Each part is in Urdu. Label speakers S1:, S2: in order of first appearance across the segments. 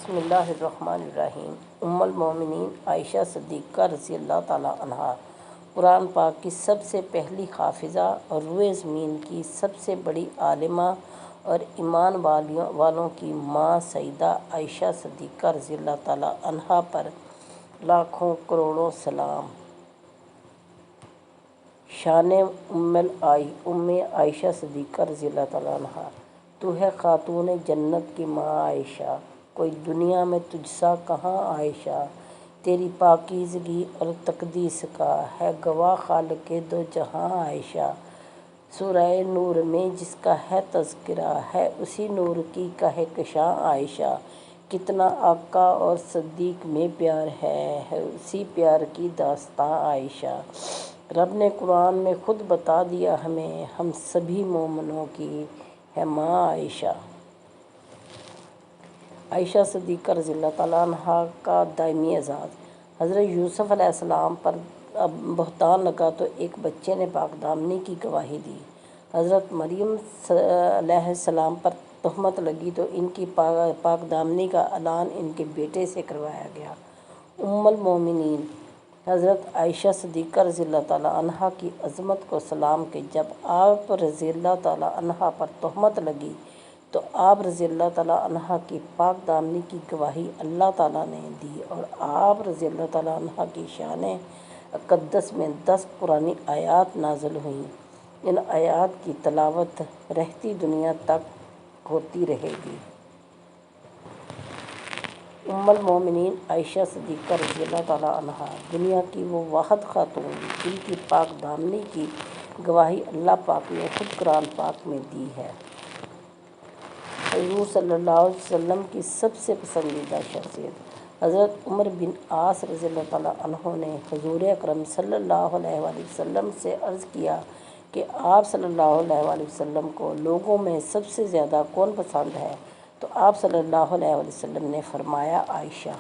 S1: بسم اللہ الرحمن الرحیم۔ ام المومنین عائشہ صدیقہ رضی اللہ تعالیٰ عنہا قرآن پاک کی سب سے پہلی حافظہ اور روئے زمین کی سب سے بڑی عالمہ اور ایمان والوں کی ماں سیدہ عائشہ صدیقہ رضی اللہ تعالیٰ عنہا پر لاکھوں کروڑوں سلام۔ شان ام عائشہ صدیقہ رضی اللہ تعالیٰ عنہا۔ تو ہے خاتون جنت کی ماں عائشہ، کوئی دنیا میں تجھ سا کہاں عائشہ، تیری پاکیزگی اور تقدیس کا ہے گواہ خالق دو جہاں عائشہ۔ سورہ نور میں جس کا ہے تذکرہ، ہے اسی نور کی کہکشاں عائشہ۔ کتنا آقا اور صدیق میں پیار ہے اسی پیار کی داستاں عائشہ۔ رب نے قرآن میں خود بتا دیا ہمیں، ہم سبھی مومنوں کی ہے ماں عائشہ۔ عائشہ صدیقہ رضی اللہ تعالیٰ عنہا کا دائمی اعزاز۔ حضرت یوسف علیہ السلام پر بہتان لگا تو ایک بچے نے پاک دامنی کی گواہی دی۔ حضرت مریم علیہ السلام پر تہمت لگی تو ان کی پاک دامنی کا اعلان ان کے بیٹے سے کروایا گیا۔ ام المومنین حضرت عائشہ صدیقہ رضی اللہ تعالیٰ عنہا کی عظمت کو سلام کہ جب آپ رضی اللہ تعالیٰ عنہا پر تہمت لگی تو آپ رضی اللہ تعالیٰ عنہا کی پاک دامنی کی گواہی اللہ تعالیٰ نے دی اور آپ رضی اللہ تعالیٰ عنہا کی شان اقدس میں 10 قرآنی آیات نازل ہوئیں۔ ان آیات کی تلاوت رہتی دنیا تک ہوتی رہے گی۔ ام المومنین عائشہ صدیقہ رضی اللہ تعالیٰ عنہا دنیا کی وہ واحد خاتون جن کی پاک دامنی کی گواہی اللہ پاک نے خود قرآن پاک میں دی ہے۔ حضور صلی اللہ علیہ وسلم کی سب سے پسندیدہ شخصیت حضرت عمر بن عاص رضی اللہ تعالیٰ عنہ نے حضور اکرم صلی اللہ علیہ وآلہ وسلم سے عرض کیا کہ آپ صلی اللہ علیہ وآلہ وسلم کو لوگوں میں سب سے زیادہ کون پسند ہے؟ تو آپ صلی اللہ علیہ وآلہ وسلم نے فرمایا عائشہ۔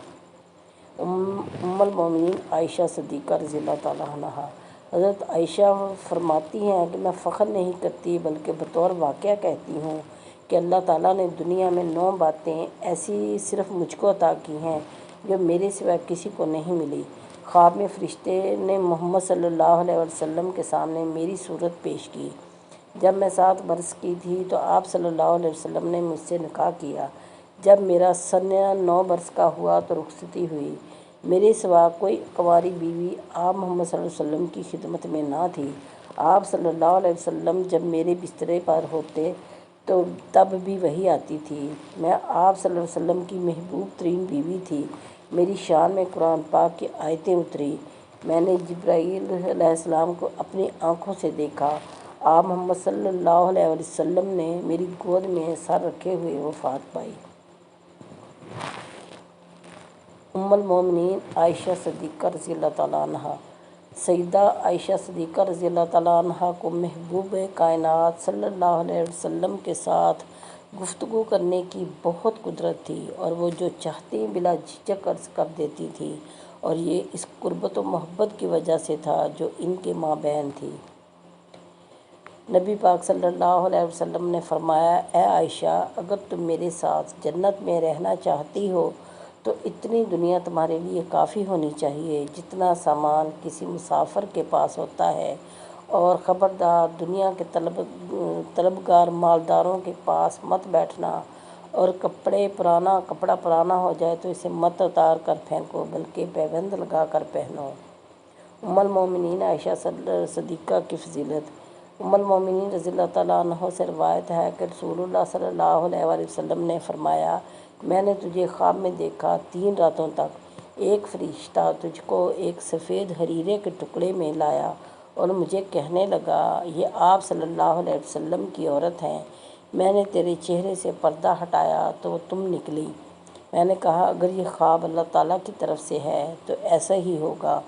S1: ام المومنین عائشہ صدیقہ رضی اللہ تعالیٰ عنہا۔ حضرت عائشہ فرماتی ہیں کہ میں فخر نہیں کرتی بلکہ بطور واقعہ کہتی ہوں کہ اللہ تعالیٰ نے دنیا میں 9 باتیں ایسی صرف مجھ کو عطا کی ہیں جو میرے سوا کسی کو نہیں ملی۔ خواب میں فرشتے نے محمد صلی اللہ علیہ وسلم کے سامنے میری صورت پیش کی۔ جب میں 7 برس کی تھی تو آپ صلی اللہ علیہ وسلم نے مجھ سے نکاح کیا۔ جب میرا سن 9 برس کا ہوا تو رخصتی ہوئی۔ میرے سوا کوئی کنواری بیوی آپ محمد صلی اللہ علیہ وسلم کی خدمت میں نہ تھی۔ آپ صلی اللہ علیہ وسلم جب میرے بسترے پر ہوتے تو تب بھی وحی آتی تھی۔ میں آپ صلی اللہ علیہ وسلم کی محبوب ترین بیوی تھی۔ میری شان میں قرآن پاک کی آیتیں اتری۔ میں نے جبرائیل علیہ السلام کو اپنی آنکھوں سے دیکھا۔ آپ محمد صلی اللہ علیہ وسلم نے میری گود میں سر رکھے ہوئے وفات پائی۔ ام المومنین عائشہ صدیقہ رضی اللہ تعالیٰ عنہا۔ سیدہ عائشہ صدیقہ رضی اللہ تعالیٰ عنہا کو محبوب کائنات صلی اللہ علیہ وسلم کے ساتھ گفتگو کرنے کی بہت قدرت تھی اور وہ جو چاہتی بلا جھجک عرض کر دیتی تھی، اور یہ اس قربت و محبت کی وجہ سے تھا جو ان کے مابین تھی۔ نبی پاک صلی اللہ علیہ وسلم نے فرمایا، اے عائشہ، اگر تم میرے ساتھ جنت میں رہنا چاہتی ہو تو اتنی دنیا تمہارے لیے کافی ہونی چاہیے جتنا سامان کسی مسافر کے پاس ہوتا ہے، اور خبردار دنیا کے طلبگار مالداروں کے پاس مت بیٹھنا، اور کپڑا پرانا ہو جائے تو اسے مت اتار کر پھینکو بلکہ پیوند لگا کر پہنو۔ ام المومنین عائشہ صدیقہ کی فضیلت۔ ام المومنین رضی اللہ تعالیٰ عنہ سے روایت ہے کہ رسول اللہ صلی اللہ علیہ وآلہ وسلم نے فرمایا، میں نے تجھے خواب میں دیکھا 3 راتوں تک۔ ایک فرشتہ تجھ کو ایک سفید حریرے کے ٹکڑے میں لایا اور مجھے کہنے لگا، یہ آپ صلی اللہ علیہ وسلم کی عورت ہیں۔ میں نے تیرے چہرے سے پردہ ہٹایا تو وہ تم نکلی۔ میں نے کہا، اگر یہ خواب اللہ تعالیٰ کی طرف سے ہے تو ایسا ہی ہوگا،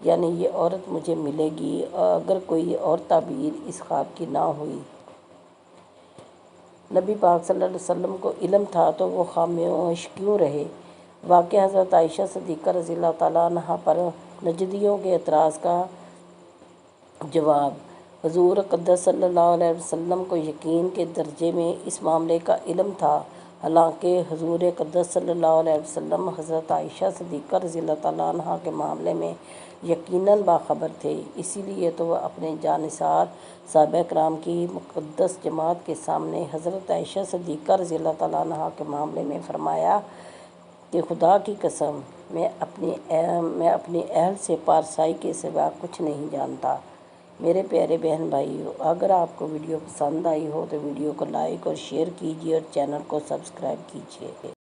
S1: یعنی یہ عورت مجھے ملے گی، اور اگر کوئی اور تعبیر اس خواب کی نہ ہوئی۔ نبی پاک صلی اللہ علیہ وسلم کو علم تھا تو وہ خاموش کیوں رہے؟ واقعہ حضرت عائشہ صدیقہ رضی اللہ تعالیٰ عنہا پر نجدیوں کے اعتراض کا جواب۔ حضور اقدس صلی اللہ علیہ وسلم کو یقین کے درجے میں اس معاملے کا علم تھا۔ حالانکہ حضور اقدس صلی اللہ علیہ وسلم حضرت عائشہ صدیقہ رضی اللہ تعالیٰ عنہ کے معاملے میں یقیناً باخبر تھے، اسی لیے تو وہ اپنے جانثار صحابہ کرام کی مقدس جماعت کے سامنے حضرت عائشہ صدیقہ رضی اللہ تعالیٰ عنہ کے معاملے میں فرمایا کہ خدا کی قسم میں اپنی اہل سے پارسائی کے سوا کچھ نہیں جانتا۔ میرے پیارے بہن بھائیو، اگر آپ کو ویڈیو پسند آئی ہو تو ویڈیو کو لائک اور شیئر کیجیے اور چینل کو سبسکرائب کیجیے۔